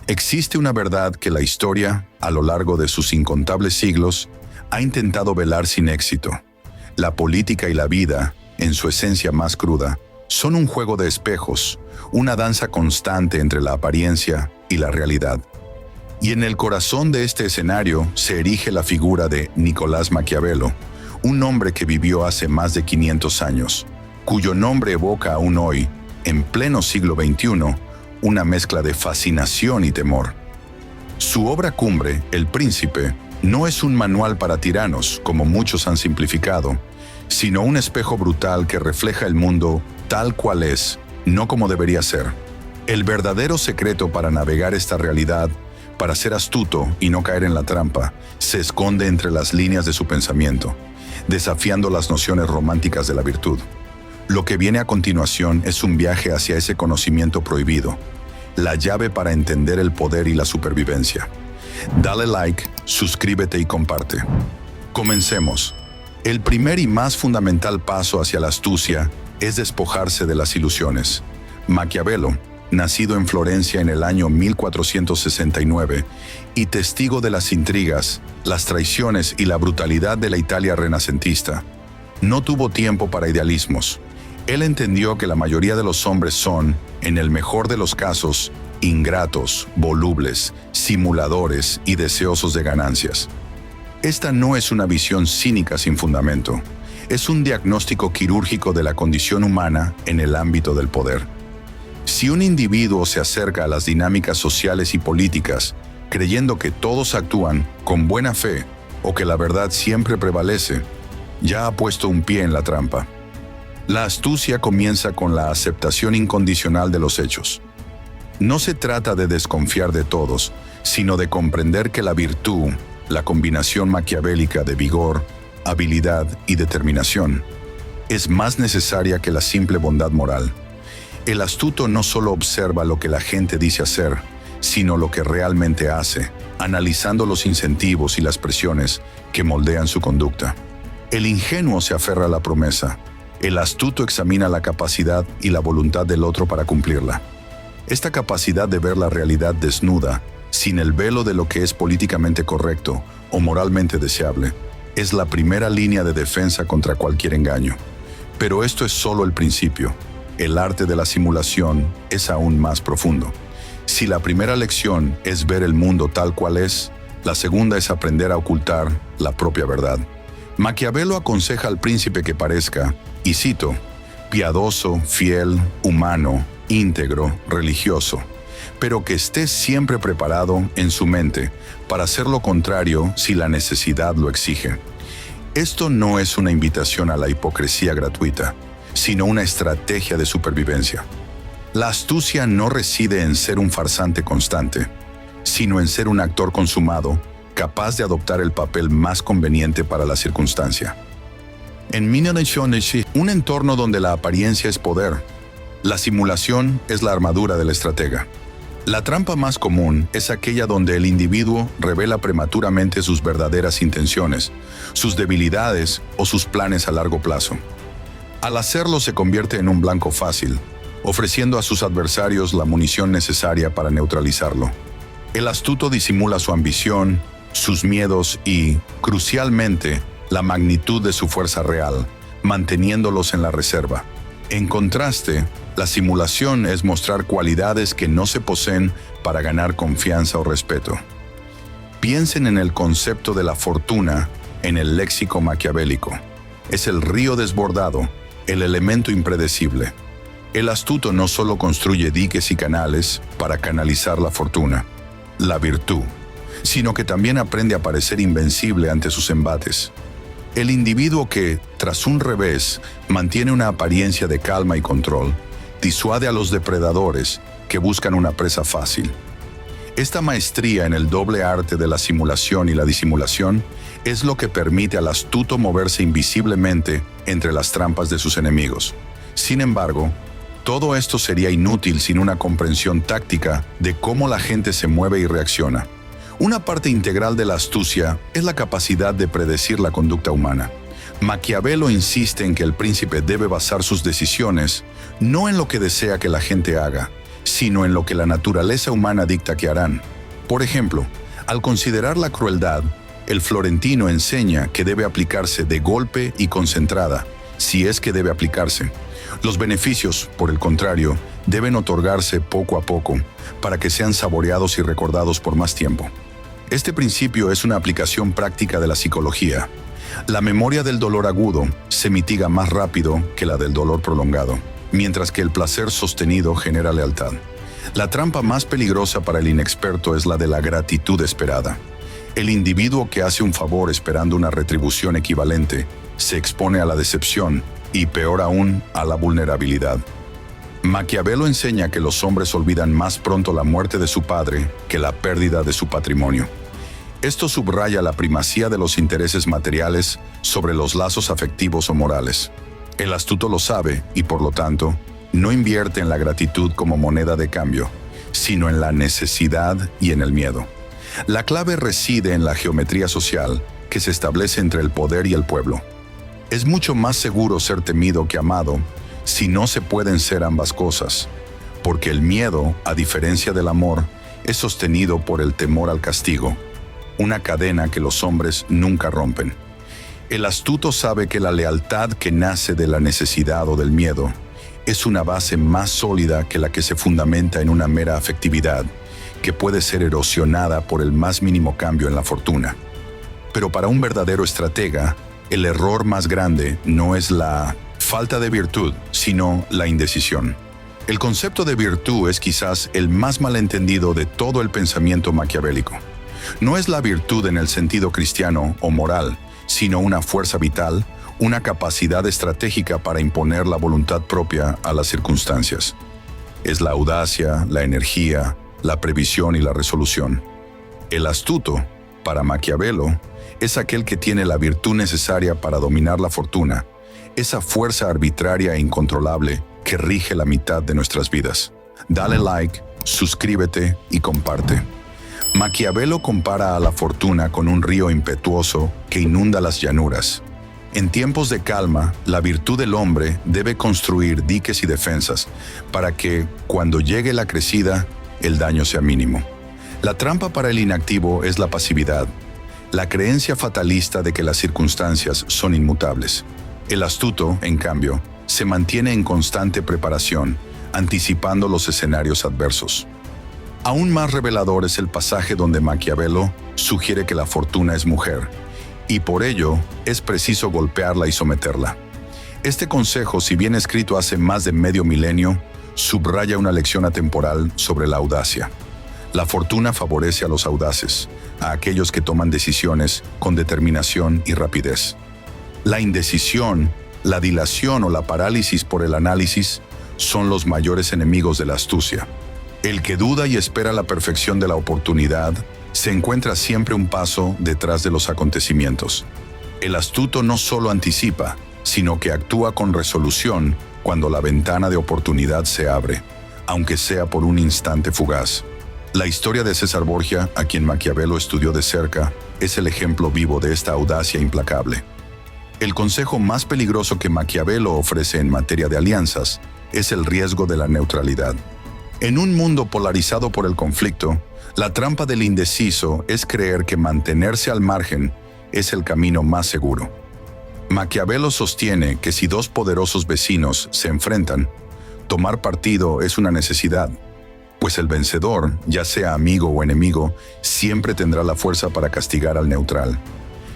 Existe una verdad que la historia, a lo largo de sus incontables siglos, ha intentado velar sin éxito. La política y la vida, en su esencia más cruda, son un juego de espejos, una danza constante entre la apariencia y la realidad. Y en el corazón de este escenario se erige la figura de Nicolás Maquiavelo, un hombre que vivió hace más de 500 años, cuyo nombre evoca aún hoy, en pleno siglo XXI, una mezcla de fascinación y temor. Su obra cumbre, El Príncipe, no es un manual para tiranos, como muchos han simplificado, sino un espejo brutal que refleja el mundo tal cual es, no como debería ser. El verdadero secreto para navegar esta realidad, para ser astuto y no caer en la trampa, se esconde entre las líneas de su pensamiento, desafiando las nociones románticas de la virtud. Lo que viene a continuación es un viaje hacia ese conocimiento prohibido, la llave para entender el poder y la supervivencia. Dale like, suscríbete y comparte. Comencemos. El primer y más fundamental paso hacia la astucia es despojarse de las ilusiones. Maquiavelo, nacido en Florencia en el año 1469 y testigo de las intrigas, las traiciones y la brutalidad de la Italia renacentista, no tuvo tiempo para idealismos. Él entendió que la mayoría de los hombres son, en el mejor de los casos, ingratos, volubles, simuladores y deseosos de ganancias. Esta no es una visión cínica sin fundamento, es un diagnóstico quirúrgico de la condición humana en el ámbito del poder. Si un individuo se acerca a las dinámicas sociales y políticas creyendo que todos actúan con buena fe o que la verdad siempre prevalece, ya ha puesto un pie en la trampa. La astucia comienza con la aceptación incondicional de los hechos. No se trata de desconfiar de todos, sino de comprender que la virtud, la combinación maquiavélica de vigor, habilidad y determinación, es más necesaria que la simple bondad moral. El astuto no solo observa lo que la gente dice hacer, sino lo que realmente hace, analizando los incentivos y las presiones que moldean su conducta. El ingenuo se aferra a la promesa. El astuto examina la capacidad y la voluntad del otro para cumplirla. Esta capacidad de ver la realidad desnuda, sin el velo de lo que es políticamente correcto o moralmente deseable, es la primera línea de defensa contra cualquier engaño. Pero esto es solo el principio. El arte de la simulación es aún más profundo. Si la primera lección es ver el mundo tal cual es, la segunda es aprender a ocultar la propia verdad. Maquiavelo aconseja al príncipe que parezca, y cito, piadoso, fiel, humano, íntegro, religioso, pero que esté siempre preparado en su mente para hacer lo contrario si la necesidad lo exige. Esto no es una invitación a la hipocresía gratuita, sino una estrategia de supervivencia. La astucia no reside en ser un farsante constante, sino en ser un actor consumado, capaz de adoptar el papel más conveniente para la circunstancia. En Miniature, un entorno donde la apariencia es poder, la simulación es la armadura del estratega. La trampa más común es aquella donde el individuo revela prematuramente sus verdaderas intenciones, sus debilidades o sus planes a largo plazo. Al hacerlo se convierte en un blanco fácil, ofreciendo a sus adversarios la munición necesaria para neutralizarlo. El astuto disimula su ambición, sus miedos y, crucialmente, la magnitud de su fuerza real, manteniéndolos en la reserva. En contraste, la simulación es mostrar cualidades que no se poseen para ganar confianza o respeto. Piensen en el concepto de la fortuna en el léxico maquiavélico. Es el río desbordado, el elemento impredecible. El astuto no solo construye diques y canales para canalizar la fortuna, la virtud, sino que también aprende a parecer invencible ante sus embates. El individuo que, tras un revés, mantiene una apariencia de calma y control, disuade a los depredadores que buscan una presa fácil. Esta maestría en el doble arte de la simulación y la disimulación es lo que permite al astuto moverse invisiblemente entre las trampas de sus enemigos. Sin embargo, todo esto sería inútil sin una comprensión táctica de cómo la gente se mueve y reacciona. Una parte integral de la astucia es la capacidad de predecir la conducta humana. Maquiavelo insiste en que el príncipe debe basar sus decisiones no en lo que desea que la gente haga, sino en lo que la naturaleza humana dicta que harán. Por ejemplo, al considerar la crueldad, el florentino enseña que debe aplicarse de golpe y concentrada, si es que debe aplicarse. Los beneficios, por el contrario, deben otorgarse poco a poco, para que sean saboreados y recordados por más tiempo. Este principio es una aplicación práctica de la psicología. La memoria del dolor agudo se mitiga más rápido que la del dolor prolongado, mientras que el placer sostenido genera lealtad. La trampa más peligrosa para el inexperto es la de la gratitud esperada. El individuo que hace un favor esperando una retribución equivalente se expone a la decepción y, peor aún, a la vulnerabilidad. Maquiavelo enseña que los hombres olvidan más pronto la muerte de su padre que la pérdida de su patrimonio. Esto subraya la primacía de los intereses materiales sobre los lazos afectivos o morales. El astuto lo sabe y, por lo tanto, no invierte en la gratitud como moneda de cambio, sino en la necesidad y en el miedo. La clave reside en la geometría social que se establece entre el poder y el pueblo. Es mucho más seguro ser temido que amado si no se pueden ser ambas cosas, porque el miedo, a diferencia del amor, es sostenido por el temor al castigo, una cadena que los hombres nunca rompen. El astuto sabe que la lealtad que nace de la necesidad o del miedo es una base más sólida que la que se fundamenta en una mera afectividad, que puede ser erosionada por el más mínimo cambio en la fortuna. Pero para un verdadero estratega, el error más grande no es la falta de virtud, sino la indecisión. El concepto de virtud es quizás el más malentendido de todo el pensamiento maquiavélico. No es la virtud en el sentido cristiano o moral, sino una fuerza vital, una capacidad estratégica para imponer la voluntad propia a las circunstancias. Es la audacia, la energía, la previsión y la resolución. El astuto, para Maquiavelo, es aquel que tiene la virtud necesaria para dominar la fortuna, esa fuerza arbitraria e incontrolable que rige la mitad de nuestras vidas. Dale like, suscríbete y comparte. Maquiavelo compara a la fortuna con un río impetuoso que inunda las llanuras. En tiempos de calma, la virtud del hombre debe construir diques y defensas para que, cuando llegue la crecida, el daño sea mínimo. La trampa para el inactivo es la pasividad, la creencia fatalista de que las circunstancias son inmutables. El astuto, en cambio, se mantiene en constante preparación, anticipando los escenarios adversos. Aún más revelador es el pasaje donde Maquiavelo sugiere que la fortuna es mujer, y por ello es preciso golpearla y someterla. Este consejo, si bien escrito hace más de medio milenio, subraya una lección atemporal sobre la audacia. La fortuna favorece a los audaces, a aquellos que toman decisiones con determinación y rapidez. La indecisión, la dilación o la parálisis por el análisis son los mayores enemigos de la astucia. El que duda y espera la perfección de la oportunidad se encuentra siempre un paso detrás de los acontecimientos. El astuto no solo anticipa, sino que actúa con resolución cuando la ventana de oportunidad se abre, aunque sea por un instante fugaz. La historia de César Borgia, a quien Maquiavelo estudió de cerca, es el ejemplo vivo de esta audacia implacable. El consejo más peligroso que Maquiavelo ofrece en materia de alianzas es el riesgo de la neutralidad. En un mundo polarizado por el conflicto, la trampa del indeciso es creer que mantenerse al margen es el camino más seguro. Maquiavelo sostiene que si dos poderosos vecinos se enfrentan, tomar partido es una necesidad, pues el vencedor, ya sea amigo o enemigo, siempre tendrá la fuerza para castigar al neutral.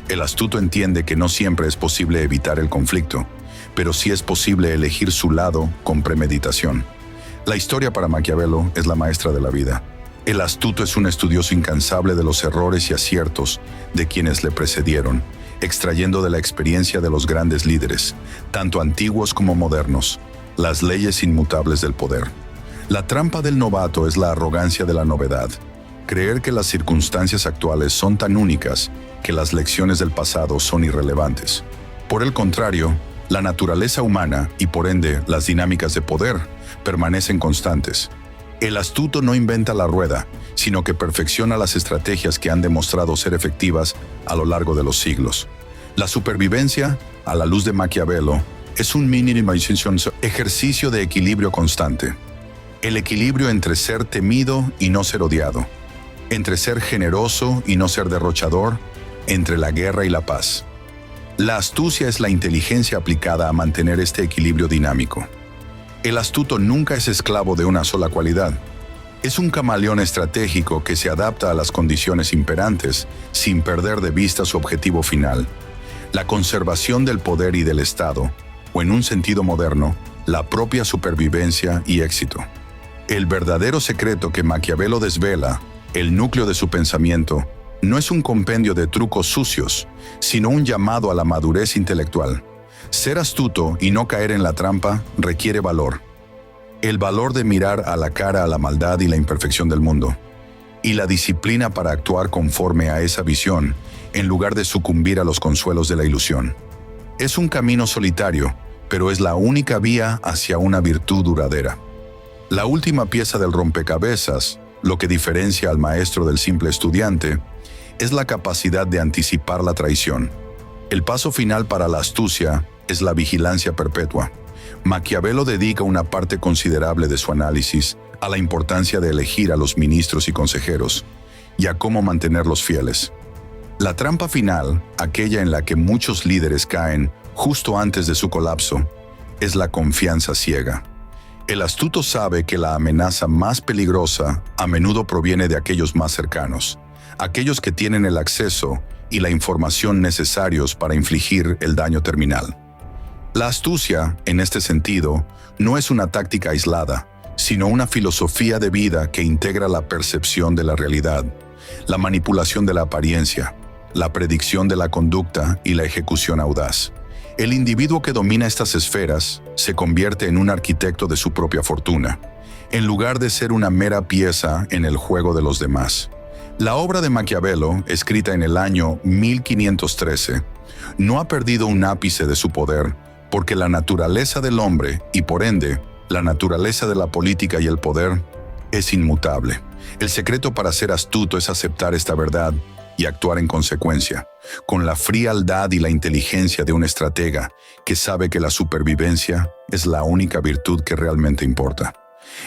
El astuto entiende que no siempre es posible evitar el conflicto, pero sí es posible elegir su lado con premeditación. La historia para Maquiavelo es la maestra de la vida. El astuto es un estudioso incansable de los errores y aciertos de quienes le precedieron, extrayendo de la experiencia de los grandes líderes, tanto antiguos como modernos, las leyes inmutables del poder. La trampa del novato es la arrogancia de la novedad, creer que las circunstancias actuales son tan únicas que las lecciones del pasado son irrelevantes. Por el contrario, la naturaleza humana y por ende las dinámicas de poder permanecen constantes. El astuto no inventa la rueda, sino que perfecciona las estrategias que han demostrado ser efectivas a lo largo de los siglos. La supervivencia, a la luz de Maquiavelo, es un ejercicio de equilibrio constante. El equilibrio entre ser temido y no ser odiado, entre ser generoso y no ser derrochador, entre la guerra y la paz. La astucia es la inteligencia aplicada a mantener este equilibrio dinámico. El astuto nunca es esclavo de una sola cualidad. Es un camaleón estratégico que se adapta a las condiciones imperantes sin perder de vista su objetivo final, la conservación del poder y del Estado, o en un sentido moderno, la propia supervivencia y éxito. El verdadero secreto que Maquiavelo desvela, el núcleo de su pensamiento, no es un compendio de trucos sucios, sino un llamado a la madurez intelectual. Ser astuto y no caer en la trampa requiere valor. El valor de mirar a la cara a la maldad y la imperfección del mundo, y la disciplina para actuar conforme a esa visión, en lugar de sucumbir a los consuelos de la ilusión. Es un camino solitario, pero es la única vía hacia una virtud duradera. La última pieza del rompecabezas, lo que diferencia al maestro del simple estudiante, es la capacidad de anticipar la traición. El paso final para la astucia es la vigilancia perpetua. Maquiavelo dedica una parte considerable de su análisis a la importancia de elegir a los ministros y consejeros, y a cómo mantenerlos fieles. La trampa final, aquella en la que muchos líderes caen justo antes de su colapso, es la confianza ciega. El astuto sabe que la amenaza más peligrosa a menudo proviene de aquellos más cercanos, aquellos que tienen el acceso y la información necesarios para infligir el daño terminal. La astucia, en este sentido, no es una táctica aislada, sino una filosofía de vida que integra la percepción de la realidad, la manipulación de la apariencia, la predicción de la conducta y la ejecución audaz. El individuo que domina estas esferas se convierte en un arquitecto de su propia fortuna, en lugar de ser una mera pieza en el juego de los demás. La obra de Maquiavelo, escrita en el año 1513, no ha perdido un ápice de su poder, porque la naturaleza del hombre, y por ende, la naturaleza de la política y el poder, es inmutable. El secreto para ser astuto es aceptar esta verdad y actuar en consecuencia, con la frialdad y la inteligencia de un estratega que sabe que la supervivencia es la única virtud que realmente importa.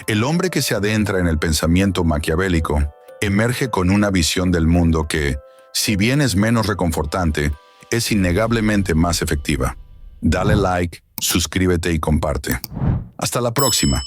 El hombre que se adentra en el pensamiento maquiavélico emerge con una visión del mundo que, si bien es menos reconfortante, es innegablemente más efectiva. Dale like, suscríbete y comparte. Hasta la próxima.